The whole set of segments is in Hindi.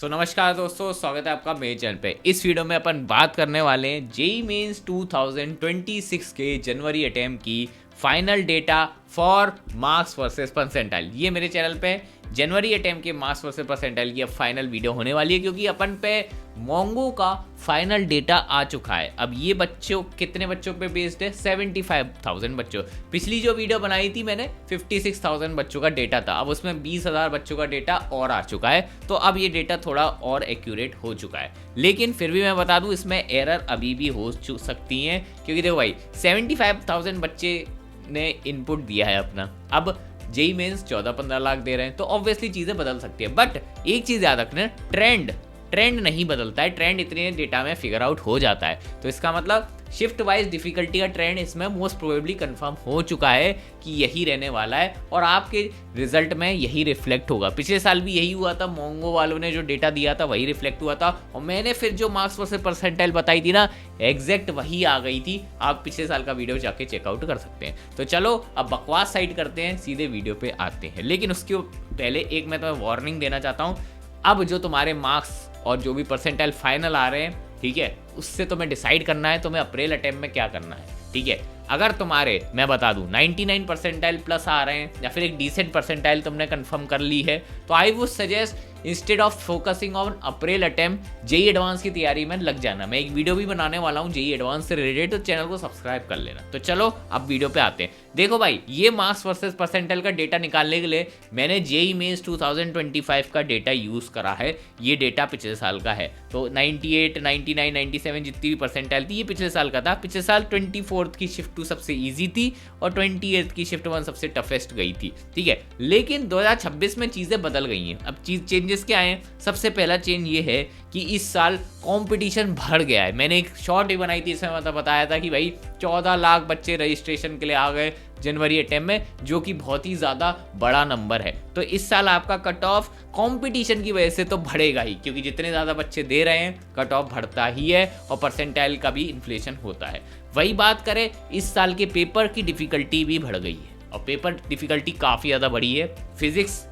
नमस्कार दोस्तों, स्वागत है आपका मेरे चैनल पे। इस वीडियो में अपन बात करने वाले हैं जेईई मेंस 2026 के जनवरी अटेम्प्ट की final data for marks versus percentile. ये मेरे चैनल पे जनवरी अटेम्प्ट के मार्क्स वर्सेस परसेंटाइल की अब फाइनल वीडियो होने वाली है, क्योंकि अपन पे मोंगो का फाइनल डेटा आ चुका है। अब ये बच्चों कितने बच्चों पे बेस्ड है? 75,000 बच्चों। पिछली जो वीडियो बनाई थी मैंने 56,000 बच्चों का डेटा था, अब उसमें 20,000 बच्चों का डेटा और आ चुका है। तो अब ये डेटा थोड़ा और एक्यूरेट हो चुका है, लेकिन फिर भी मैं बता दूं इसमें एरर अभी भी हो सकती हैं, क्योंकि देखो भाई 75,000 बच्चे ने इनपुट दिया है अपना। अब जेईई मेंस 14-15 लाख दे रहे हैं, तो ऑब्वियसली चीजें बदल सकती है। बट एक चीज याद रखना, ट्रेंड नहीं बदलता है। ट्रेंड इतने डेटा में फिगर आउट हो जाता है, तो इसका मतलब शिफ्ट वाइज डिफिकल्टी का ट्रेंड इसमें मोस्ट प्रोबेबली कंफर्म हो चुका है कि यही रहने वाला है, और आपके रिजल्ट में यही रिफ्लेक्ट होगा। पिछले साल भी यही हुआ था, मोंगो वालों ने जो डेटा दिया था वही रिफ्लेक्ट हुआ था, और मैंने फिर जो मार्क्स वर्सेस परसेंटाइल बताई थी ना, एग्जैक्ट वही आ गई थी। आप पिछले साल का वीडियो जाके चेकआउट कर सकते हैं। तो चलो अब बकवास साइड करते हैं, सीधे वीडियो पे आते हैं। लेकिन उसके पहले एक मैं तुम्हें वार्निंग देना चाहता हूँ। अब जो तुम्हारे मार्क्स और जो भी परसेंटाइल फाइनल आ रहे हैं, ठीक है, उससे तुम्हें डिसाइड करना है तुम्हें अप्रैल अटेम्प्ट में क्या करना है। ठीक है, अगर तुम्हारे मैं बता दूं 99 परसेंटाइल प्लस आ रहे हैं, या फिर एक डिसेंट परसेंटाइल तुमने कंफर्म कर ली है, तो I would suggest instead of focusing on April attempt JEE advance की तैयारी में लग जाना। मैं एक वीडियो भी बनाने वाला हूँ जेईई एडवांस से रिलेटेड, तो चैनल को सब्सक्राइब कर लेना। तो चलो अब वीडियो पे आते हैं। देखो भाई, ये मार्क्स वर्सेस परसेंटाइल का डेटा निकालने के लिए मैंने जेईई मेंस 2025 का डेटा यूज करा है। ये डेटा पिछले साल का है, तो 98, 99, 97 जितनी भी परसेंटाइल थी ये पिछले साल का था। पिछले साल 24th की शिफ्ट 2 सबसे ईजी थी और 28th की शिफ्ट 1 सबसे टफेस्ट गई थी। ठीक है, लेकिन 2026 में चीजें बदल गई हैं। अब चेंजेस क्या हैं? सबसे पहला चेंज ये है कि इस साल कंपटीशन बढ़ गया है। मैंने एक शॉर्ट भी बनाई थी, इसमें मतलब बताया था कि भाई 14 लाख बच्चे रजिस्ट्रेशन के लिए आ गए जनवरी अटेम्प्ट में, जो कि बहुत ही ज़्यादा बड़ा नंबर है। तो इस साल आपका कट ऑफ कंपटीशन की वजह से तो बढ़ेगा ही, क्योंकि जितने ज़्यादा बच्चे दे रहे हैं कट ऑफ बढ़ता ही है, और परसेंटाइल का भी इन्फ्लेशन होता है। वही बात करें, इस साल के पेपर की डिफ़िकल्टी भी बढ़ गई है, और पेपर डिफ़िकल्टी काफ़ी ज़्यादा बढ़ी है। फिजिक्स,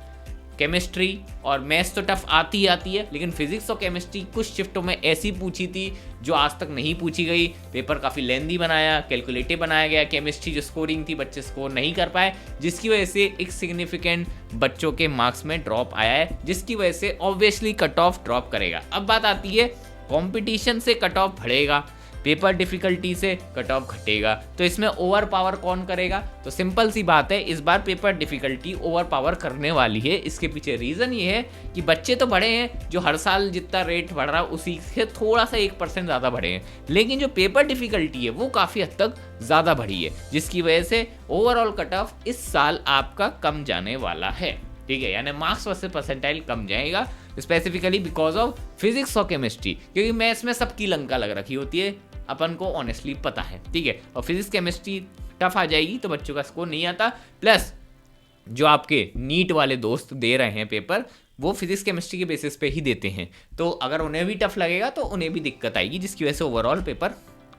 केमिस्ट्री और मैथ्स तो टफ आती ही आती है, लेकिन फिजिक्स और केमिस्ट्री कुछ शिफ्टों में ऐसी पूछी थी जो आज तक नहीं पूछी गई। पेपर काफ़ी लेंदी बनाया, कैलकुलेटिव बनाया गया। केमिस्ट्री जो स्कोरिंग थी बच्चे स्कोर नहीं कर पाए, जिसकी वजह से एक सिग्निफिकेंट बच्चों के मार्क्स में ड्रॉप आया है, जिसकी वजह से ऑब्वियसली कट ऑफ ड्रॉप करेगा। अब बात आती है कॉम्पिटिशन से कट ऑफ बढ़ेगा, पेपर डिफिकल्टी से कट ऑफ घटेगा, तो इसमें ओवर पावर कौन करेगा? तो सिंपल सी बात है, इस बार पेपर डिफिकल्टी ओवर पावर करने वाली है। इसके पीछे रीज़न ये है कि बच्चे तो बढ़े हैं, जो हर साल जितना रेट बढ़ रहा है उसी से थोड़ा सा 1% ज़्यादा बढ़े हैं, लेकिन जो पेपर डिफिकल्टी है वो काफ़ी हद तक ज़्यादा बढ़ी है, जिसकी वजह से ओवरऑल कट ऑफ इस साल आपका कम जाने वाला है। ठीक है, यानी मार्क्स वर्सेस परसेंटाइल कम जाएगा, स्पेसिफिकली बिकॉज ऑफ फिजिक्स और केमिस्ट्री, क्योंकि मैथ्स में सबकी लंका लग रखी होती है, अपन को ऑनेस्टली पता है। ठीक है, और फिजिक्स केमिस्ट्री टफ आ जाएगी तो बच्चों का स्कोर नहीं आता। प्लस जो आपके नीट वाले दोस्त दे रहे हैं पेपर, वो फिजिक्स केमिस्ट्री के बेसिस पे ही देते हैं, तो अगर उन्हें भी टफ लगेगा तो उन्हें भी दिक्कत आएगी, जिसकी वजह से ओवरऑल पेपर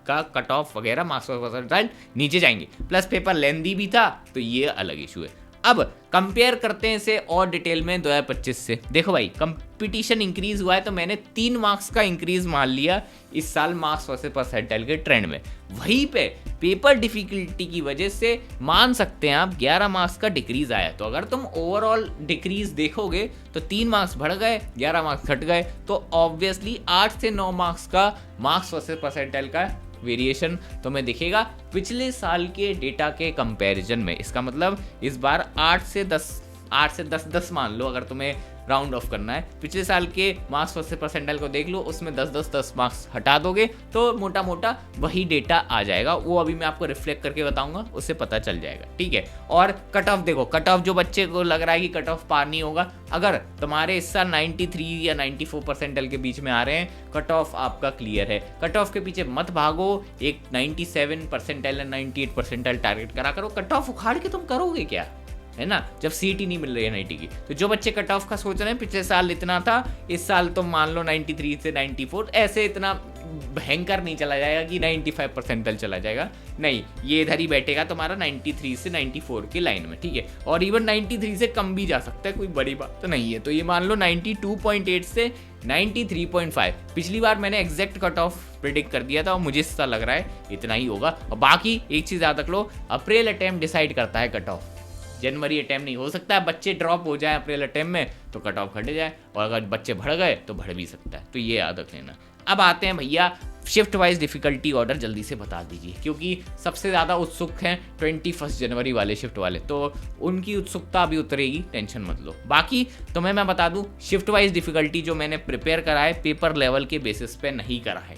का कट ऑफ वगैरह मार्क्स परसेंटाइल नीचे जाएंगे। प्लस पेपर लेंदी भी था, तो ये अलग इशू है। अब कंपेयर करते हैं इसे और डिटेल में 2025 से। देखो भाई, कंपटीशन इंक्रीज हुआ है, तो मैंने 3 मार्क्स का इंक्रीज मान लिया इस साल मार्क्स वर्सेस परसेंटाइल के ट्रेंड में। वहीं पे पेपर डिफिकल्टी की वजह से मान सकते हैं आप 11 मार्क्स का डिक्रीज आया। तो अगर तुम ओवरऑल डिक्रीज देखोगे तो 3 मार्क्स बढ़ गए, 11 मार्क्स घट गए, तो ऑब्वियसली 8 से 9 मार्क्स का मार्क्स वर्सेस परसेंटाइल का वेरिएशन तुम्हें दिखेगा पिछले साल के डेटा के कंपैरिजन में। इसका मतलब इस बार 8 से 10 मान लो, अगर तुम्हें राउंड ऑफ करना है। पिछले साल के मार्क्स वर्सेस परसेंटाइल को देख लो, उसमें 10 मार्क्स हटा दोगे तो मोटा मोटा वही डेटा आ जाएगा। वो अभी मैं आपको रिफ्लेक्ट करके बताऊंगा, उससे पता चल जाएगा। ठीक है, और कट ऑफ देखो, कट ऑफ जो बच्चे को लग रहा है कि कट ऑफ पार नहीं होगा, अगर तुम्हारे इस साल 93 या 94 परसेंटाइल के बीच में आ रहे हैं, कट ऑफ आपका क्लियर है। कट ऑफ के पीछे मत भागो, एक 97 परसेंटाइल या 98 परसेंटाइल टारगेट करा करो। कट ऑफ उखाड़ के तुम करोगे क्या? है ना, जब सीट ही नहीं मिल रही है 90 की। तो जो बच्चे कट ऑफ का सोच रहे हैं पिछले साल इतना था, इस साल तो मान लो 93 से 94, ऐसे इतना भयंकर नहीं चला जाएगा कि 95 परसेंटाइल चला जाएगा, नहीं, ये इधर ही बैठेगा तुम्हारा 93 से 94 की लाइन में, ठीक है। और इवन 93 से कम भी जा सकता है, कोई बड़ी बात तो नहीं है। तो ये मान लो 92.8 से 93.5, पिछली बार मैंने एग्जैक्ट कट ऑफ प्रिडिक्ट कर दिया था और मुझे ऐसा लग रहा है इतना ही होगा। और बाकी एक चीज़ याद रख लो, अप्रैल अटेम्प्ट डिसाइड करता है कट ऑफ, जनवरी अटेम्प्ट नहीं हो सकता है। बच्चे ड्रॉप हो जाए अप्रैल अटेम्प्ट में तो कट ऑफ घट जाए, और अगर बच्चे बढ़ गए तो बढ़ भी सकता है, तो ये याद रख लेना। अब आते हैं भैया शिफ्ट वाइज डिफिकल्टी ऑर्डर, जल्दी से बता दीजिए, क्योंकि सबसे ज़्यादा उत्सुक हैं 21 जनवरी वाले शिफ्ट वाले, तो उनकी उत्सुकता अभी उतरेगी, टेंशन मत लो। बाकी तुम्हें मैं बता दूं, शिफ्ट वाइज डिफिकल्टी जो मैंने प्रिपेयर करा है पेपर लेवल के बेसिस पे नहीं करा है।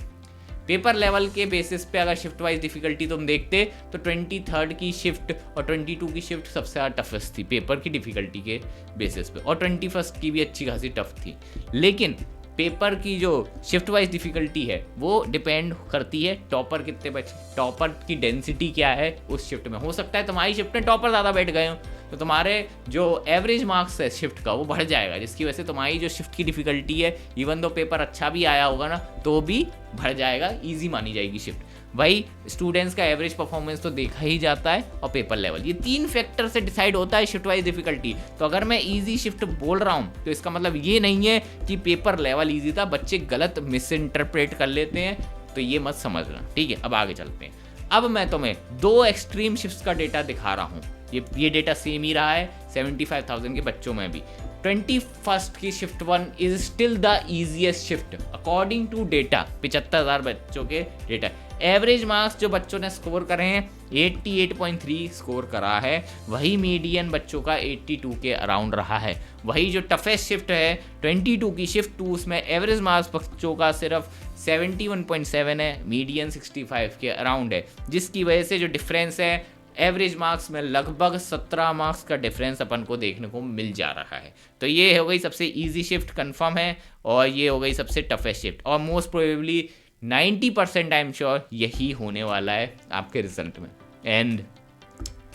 पेपर लेवल के बेसिस पे अगर शिफ्ट वाइज डिफिकल्टी तुम देखते तो 23 की शिफ्ट और 22 की शिफ्ट सबसे ज़्यादा टफेस्ट थी पेपर की डिफिकल्टी के बेसिस पे, और 21 की भी अच्छी खासी टफ थी। लेकिन पेपर की जो शिफ्ट वाइज डिफिकल्टी है वो डिपेंड करती है टॉपर कितने बचे, टॉपर की डेंसिटी क्या है उस शिफ्ट में। हो सकता है तुम्हारी शिफ्ट में टॉपर ज़्यादा बैठ गए हो तो तुम्हारे जो एवरेज मार्क्स है शिफ्ट का वो बढ़ जाएगा, जिसकी वजह से तुम्हारी जो शिफ्ट की डिफिकल्टी है, इवन दो पेपर अच्छा भी आया होगा ना तो भी बढ़ जाएगा, ईजी मानी जाएगी शिफ्ट। भाई स्टूडेंट्स का एवरेज परफॉर्मेंस तो देखा ही जाता है, और पेपर लेवल, ये 3 फैक्टर से डिसाइड होता है शिफ्ट वाइज डिफिकल्टी। तो अगर मैं इजी शिफ्ट बोल रहा हूँ तो इसका मतलब ये नहीं है कि पेपर लेवल इजी था, बच्चे गलत मिस इंटरप्रेट कर लेते हैं, तो ये मत समझना, ठीक है। अब आगे चलते हैं। अब मैं तुम्हें 2 एक्सट्रीम शिफ्ट्स का डेटा दिखा रहा हूँ, ये डेटा सेम ही रहा है 75,000 के बच्चों में भी। 21 की shift 1 is still the easiest shift according to data, 75,000 बच्चों के डेटा। एवरेज मार्क्स जो बच्चों ने स्कोर करे हैं 88.3 स्कोर करा है, वही मीडियन बच्चों का 82 के अराउंड रहा है। वही जो टफेस्ट शिफ्ट है 22 की शिफ्ट 2, उसमें एवरेज मार्क्स बच्चों का सिर्फ 71.7 है, मीडियन 65 के अराउंड है, जिसकी वजह से जो डिफरेंस है एवरेज मार्क्स में लगभग 17 मार्क्स का डिफरेंस अपन को देखने को मिल जा रहा है। तो ये हो गई सबसे इजी शिफ्ट कंफर्म है, और ये हो गई सबसे टफेस्ट शिफ्ट, और most probably 90% I am sure यही होने वाला है आपके रिजल्ट में। एंड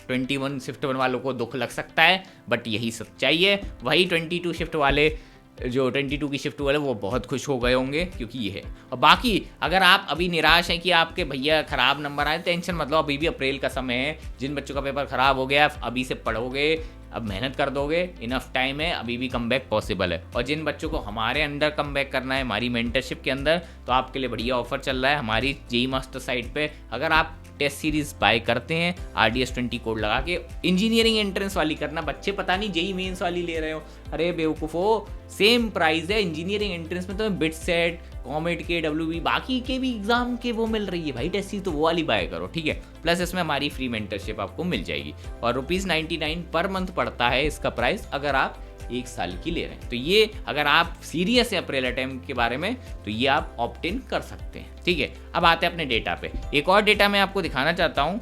21 शिफ्ट वालों को दुख लग सकता है, बट यही सच्चाई है। वही 22 शिफ्ट वाले, जो 22 की शिफ्ट वाले, वो बहुत खुश हो गए होंगे क्योंकि ये है। और बाकी अगर आप अभी निराश हैं कि आपके भैया ख़राब नंबर आए, टेंशन मतलब अभी भी अप्रैल का समय है। जिन बच्चों का पेपर ख़राब हो गया अभी से पढ़ोगे, अब मेहनत कर दोगे, इनफ टाइम है, अभी भी कमबैक पॉसिबल है। और जिन बच्चों को हमारे अंडर कमबैक करना है, हमारी मेंटरशिप के अंदर, तो आपके लिए बढ़िया ऑफर चल रहा है हमारी जेई मास्टर साइट पे। अगर आप टेस्ट सीरीज बाय करते हैं RDS20 कोड लगा के, इंजीनियरिंग एंट्रेंस वाली करना, बच्चे पता नहीं जेई मेंस वाली ले रहे हो, अरे बेवकूफ़ो, सेम प्राइस है। इंजीनियरिंग एंट्रेंस में तो बिट सेट, कॉमेट के, WB, बाकी के भी एग्जाम के वो मिल रही है भाई टेस्ट सीरीज, तो वो वाली बाय करो, ठीक है। प्लस इसमें हमारी फ्री मेंटरशिप आपको मिल जाएगी, और ₹99 पर मंथ पड़ता है इसका प्राइस अगर आप 1 साल की ले रहे हैं। तो ये अगर आप सीरियस है अप्रैल अटेम्प्ट के बारे में तो ये आप ऑप्ट इन कर सकते हैं, ठीक है। अब आते हैं अपने डेटा पे। एक और डेटा मैं आपको दिखाना चाहता हूँ,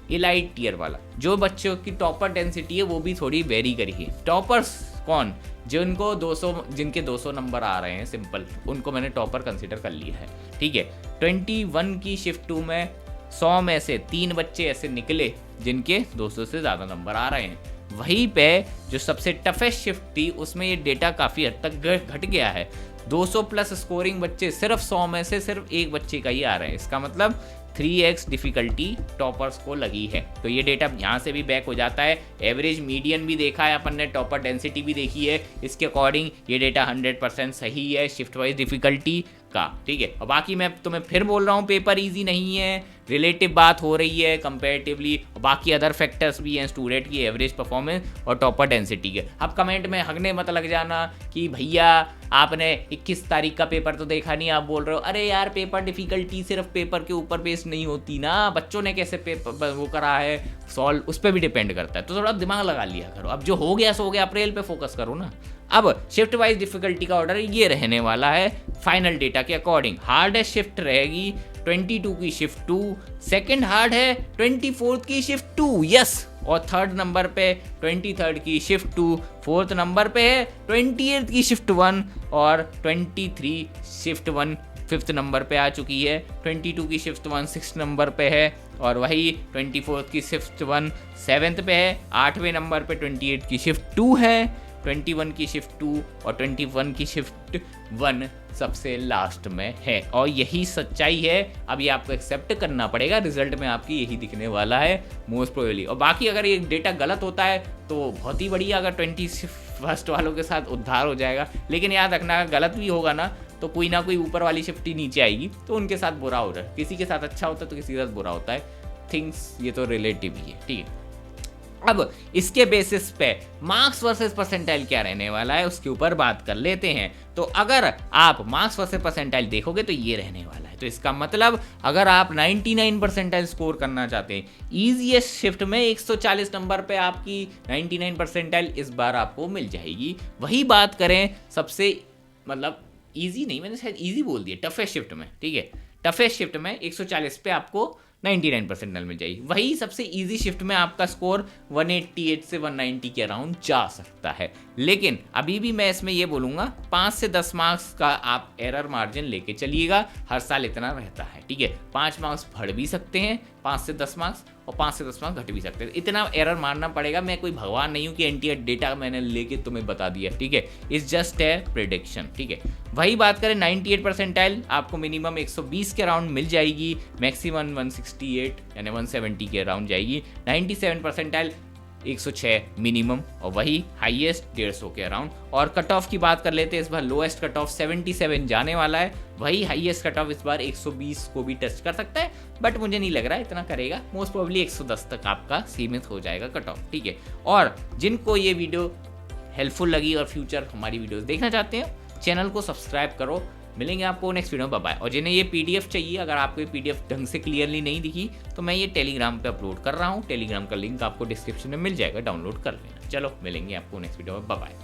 इलाइट टीयर वाला, जो बच्चों की टॉपर डेंसिटी है वो भी थोड़ी वेरी करी है। टॉपर्स कौन, जिनको 200, जिनके 200 नंबर आ रहे हैं सिंपल, उनको मैंने टॉपर कंसिडर कर लिया है, ठीक है। 21 की शिफ्ट 2 में 100 में से 3 बच्चे ऐसे निकले जिनके 200 से ज़्यादा नंबर आ रहे हैं। वहीं पे जो सबसे टफेस्ट शिफ्ट थी उसमें ये डेटा काफ़ी हद तक घट गया है। 200 प्लस स्कोरिंग बच्चे सिर्फ 100 में से सिर्फ 1 बच्चे का ही आ रहे हैं। इसका मतलब 3x डिफिकल्टी टॉपर्स को लगी है। तो ये डेटा यहाँ से भी बैक हो जाता है। एवरेज मीडियन भी देखा है अपन ने, टॉपर डेंसिटी भी देखी है, इसके अकॉर्डिंग ये डेटा 100% सही है शिफ्ट वाइज डिफिकल्टी का, ठीक है। और बाकी मैं तुम्हें फिर बोल रहा हूँ, पेपर इजी नहीं है, रिलेटिव बात हो रही है कंपैरेटिवली, बाकी अदर फैक्टर्स भी हैं स्टूडेंट की एवरेज परफॉर्मेंस और टॉपर डेंसिटी के। अब कमेंट में हगने मत लग जाना कि भैया आपने 21 तारीख का पेपर तो देखा नहीं, आप बोल रहे हो अरे यार पेपर डिफिकल्टी सिर्फ पेपर के ऊपर बेस नहीं होती ना, बच्चों ने कैसे पेपर वो करा है सॉल्व, उस पर भी डिपेंड करता है। तो थोड़ा दिमाग लगा लिया करो, अब जो हो गया सो हो गया, अप्रैल पे फोकस करो ना। अब शिफ्ट वाइज डिफिकल्टी का ऑर्डर ये रहने वाला है फाइनल डेटा के अकॉर्डिंग। हार्डेस्ट शिफ्ट रहेगी 22 की शिफ्ट 2, सेकंड हार्ड है 24 की शिफ्ट 2, यस, और थर्ड नंबर पे 23 की शिफ्ट 2, फोर्थ नंबर पे है 28 की शिफ्ट 1 और 23 शिफ्ट 1 5th नंबर पे आ चुकी है, 22 की शिफ्ट 1 6th नंबर पे है, और वही 24 की शिफ्ट 1 7th पे है, 8वें नंबर पे 28 की शिफ्ट 2 है, 21 की शिफ्ट 2 और 21 की शिफ्ट 1 सबसे लास्ट में है। और यही सच्चाई है, अब ये आपको एक्सेप्ट करना पड़ेगा, रिजल्ट में आपकी यही दिखने वाला है मोस्ट प्रोबेबली। और बाकी अगर ये डेटा गलत होता है तो बहुत ही बढ़िया, अगर 21st वालों के साथ उद्धार हो जाएगा। लेकिन याद रखना, गलत भी होगा ना तो कोई ना कोई ऊपर वाली शिफ्ट ही नीचे आएगी, तो उनके साथ बुरा हो रहा है, किसी के साथ अच्छा होता है तो किसी के साथ बुरा होता है। थिंग्स ये तो रिलेटिव ही है, ठीक है। अब इसके बेसिस पे मार्क्स वर्सेस परसेंटाइल क्या रहने वाला है उसके ऊपर बात कर लेते हैं। तो अगर आप मार्क्स वर्सेस परसेंटाइल देखोगे तो ये रहने वाला है। तो इसका मतलब अगर आप 99 परसेंटाइल स्कोर करना चाहते हैं, ईजीएस्ट शिफ्ट में 140 नंबर पे आपकी 99 परसेंटाइल इस बार आपको मिल जाएगी। वही बात करें सबसे मतलब ईजी नहीं, मैंने शायद ईजी बोल दिया, टफेस्ट शिफ्ट में, ठीक है, टफेस्ट शिफ्ट में 140 पे आपको 99 परसेंटाइल मिल जाएगी। वही सबसे इजी शिफ्ट में आपका स्कोर 188 से 190 के अराउंड जा सकता है। लेकिन अभी भी मैं इसमें ये बोलूँगा 5 से 10 मार्क्स का आप एरर मार्जिन लेके चलिएगा, हर साल इतना रहता है, ठीक है। 5 मार्क्स बढ़ भी सकते हैं 5 से 10 मार्क्स, और 5 से 10 मार्क्स घट भी सकते हैं, इतना एरर मारना पड़ेगा। मैं कोई भगवान नहीं हूँ कि एनटीआर डेटा मैंने लेके तुम्हें बता दिया, ठीक है, इट्स जस्ट है प्रिडिक्शन, ठीक है। वही बात करें 98 परसेंटाइल आपको मिनिमम 120 के अराउंड मिल जाएगी, मैक्सिमम 168 यानी 170 के अराउंड जाएगी। 97 परसेंटाइल 106 मिनिमम, और वही हाईएस्ट 150 के अराउंड। और कट ऑफ की बात कर लेते हैं, इस बार लोएस्ट कट ऑफ 77 जाने वाला है, वही हाईएस्ट कट ऑफ इस बार 120 को भी टच कर सकता है, बट मुझे नहीं लग रहा है इतना करेगा, मोस्ट प्रोबेबली 110 तक आपका सीमित हो जाएगा कट ऑफ, ठीक है। और जिनको ये वीडियो हेल्पफुल लगी और फ्यूचर हमारी वीडियोस देखना चाहते हैं, चैनल को सब्सक्राइब करो। मिलेंगे आपको नेक्स्ट वीडियो में, बाय। और जिन्हें ये पीडीएफ चाहिए, अगर आपको ये पीडीएफ ढंग से क्लियरली नहीं दिखी तो मैं ये टेलीग्राम पे अपलोड कर रहा हूँ, टेलीग्राम का लिंक आपको डिस्क्रिप्शन में मिल जाएगा, डाउनलोड कर लेना। चलो मिलेंगे आपको नेक्स्ट वीडियो में, बाय।